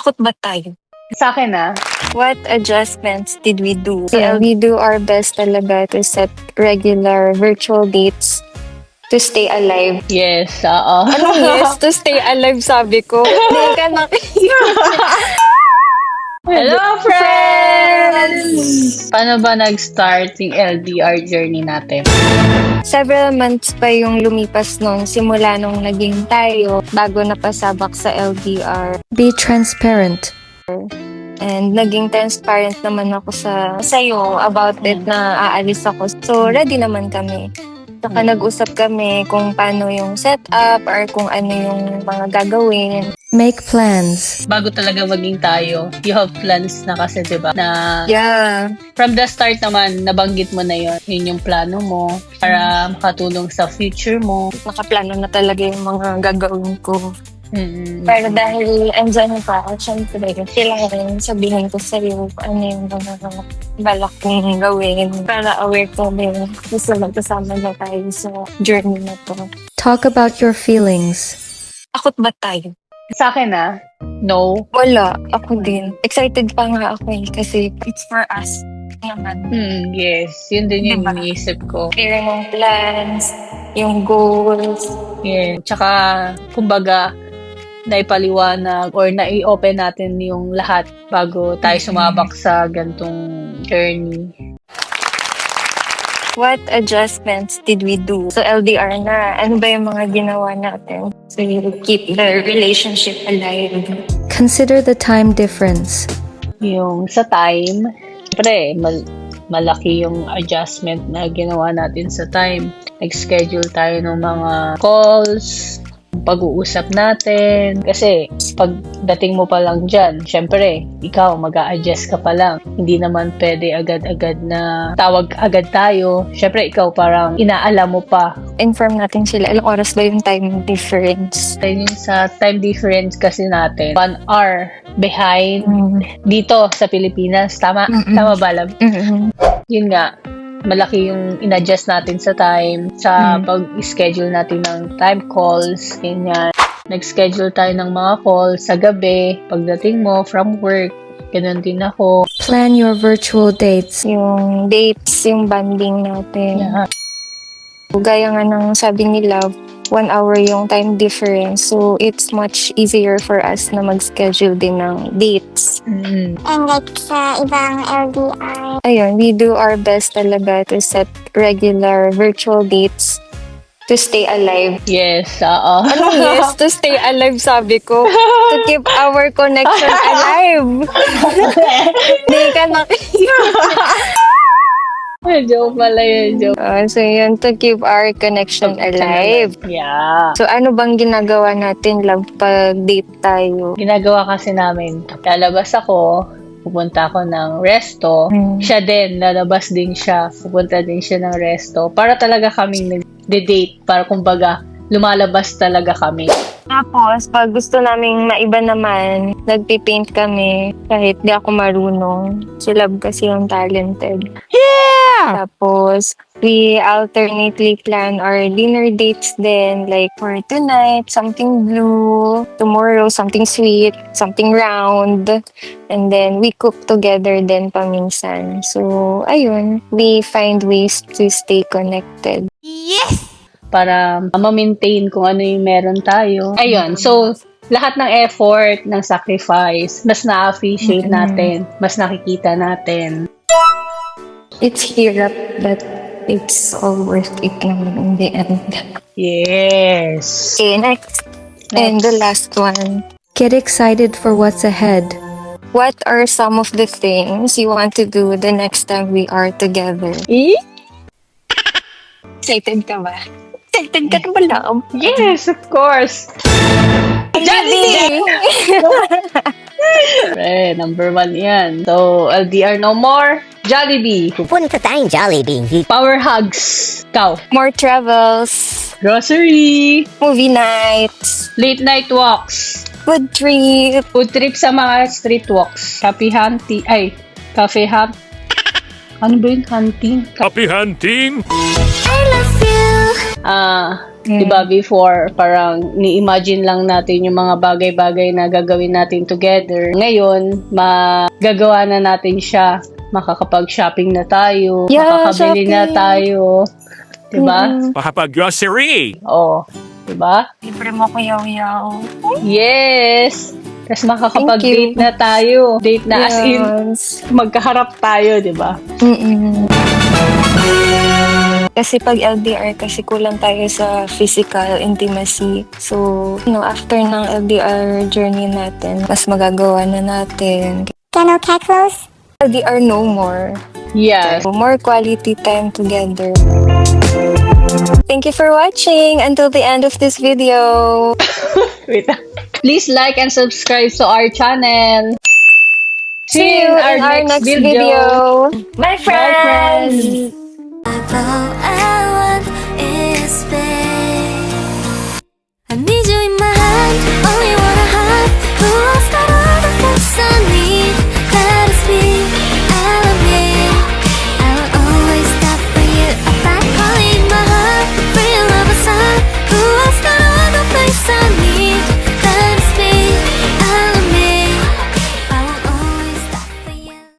Takot ba tayo? Sa akin What adjustments did we do? Yeah, we do our best talaga to set regular virtual dates to stay alive. yes, oo. Anong yes? To stay alive, sabi ko. Hindi ka Hello, friends! Paano ba nag-start yung LDR journey natin? Several months pa yung lumipas nun simula nung naging tayo bago napasabak sa LDR. Be transparent. And naging transparent naman ako sa'yo about it na aalis ako. So, ready naman kami. Saka nag-usap kami kung paano yung setup or kung ano yung mga gagawin. Make plans. Bago talaga maging tayo, you have plans na kasi, diba? Na Yeah. from the start naman, nabanggit mo na yun. Yun yung plano mo para makatulong sa future mo. Nakaplano na talaga yung mga gagawin ko. Mm-mm. Pero dahil andyan pa, syempre, kailangan sabihin ko sa'yo kung ano yung mga balak kong gawin para aware ko din. Gusto magkasama na tayo sa journey na to. Talk about your feelings. Takot ba tayo? Sa akin no. Wala. Ako din. Excited pa nga ako kasi it's for us naman. Yes, yun din yung Diba? iniisip ko. Clear ng plans, yung goals. Yeah. Tsaka, kumbaga, naipaliwanag or nai-open natin yung lahat bago tayo sumabak sa gantong journey. What adjustments did we do? So LDR na, ano ba yung mga ginawa natin? So you keep the relationship alive. Consider the time difference. Yung sa time, syempre, malaki yung adjustment na ginawa natin sa time. Nag-schedule tayo ng mga calls, pag-uusap natin. Kasi, pagdating mo pa lang dyan, syempre, ikaw, mag-a-adjust ka pa lang. Hindi naman pwede agad-agad na tawag agad tayo. Syempre, ikaw parang inaalam mo pa. Inform natin sila, ilang oras ba yung time difference? Then yung sa time difference kasi natin, 1 hour behind dito sa Pilipinas. Tama? Tama ba, Lab? Yun nga, malaki yung in-adjust natin sa time, sa pag-schedule natin ng time calls, ganyan. Nag-schedule tayo ng mga calls sa gabi, pagdating mo from work, ganun din ako. Plan your virtual dates. Yung dates, yung banding natin. Yeah. Gaya nga ng sabi ni Love, 1 hour yung time difference. So, it's much easier for us na mag-schedule din ng dates. Mm-hmm. And like sa ibang LDR, Ayun, we do our best talaga to set regular virtual dates to stay alive. Yes, oo. Anong yes? To stay alive, sabi ko. To keep our connection alive. Hindi ka Joke pala yun, joke. So yun, to keep our connection alive. Yeah. So ano bang ginagawa natin, Love, pag date tayo? Ginagawa kasi namin, lalabas ako, pupunta ako ng resto. Siya din, lalabas din siya, pupunta din siya ng resto. Para talaga kaming nag-date, para kumbaga, lumalabas talaga kami. Tapos, pag gusto naming maiba naman, nagpipaint kami kahit di ako marunong. Si Love kasi yung talented. Yeah! Tapos, we alternately plan our dinner dates then. Like, for tonight, something blue. Tomorrow, something sweet. Something round. And then, we cook together then paminsan. So, ayun. We find ways to stay connected. Para ma-maintain kung ano yung meron tayo. Ayun, so lahat ng effort, ng sacrifice, mas na-appreciate natin, mas nakikita natin. It's hirap, but it's all worth it naman in the end. Yes. Okay, next. And the last one. Get excited for what's ahead. What are some of the things you want to do the next time we are together? Excited ka ba? Excited ka na ba, Love? Yes, of course. Jollibee! Number 1 yan. So, LDR no more. Jollibee. Punta tayong Jollibee. Power hugs. Ikaw. More travels. Grocery. Movie nights. Late night walks. Food trip. Food trip sa mga street walks. Cafe hunting. Cafe hunt. Ano ba yung hunting? Happy hunting! Diba before, parang ni-imagine lang natin yung mga bagay-bagay na gagawin natin together. Ngayon, magagawa na natin siya. Makakapag-shopping na tayo, Yeah, makakabili na shopping. tayo. Diba? Makapag-grocery. Oo. Diba? Libre mo ko yaw-yaw. Yes! Tapos makakapag-date na tayo. Date na as in, Yes. magkaharap tayo, diba? Mm-mm. Kasi pag LDR, kasi kulang tayo sa physical intimacy. So, after ng LDR journey natin, mas magagawa na natin. Can okay close? LDR no more. Yes. So, more quality time together. Thank you for watching until the end of this video. Wait. Please like and subscribe to our channel. See you in our next video. Bye, friends! Bye, friends!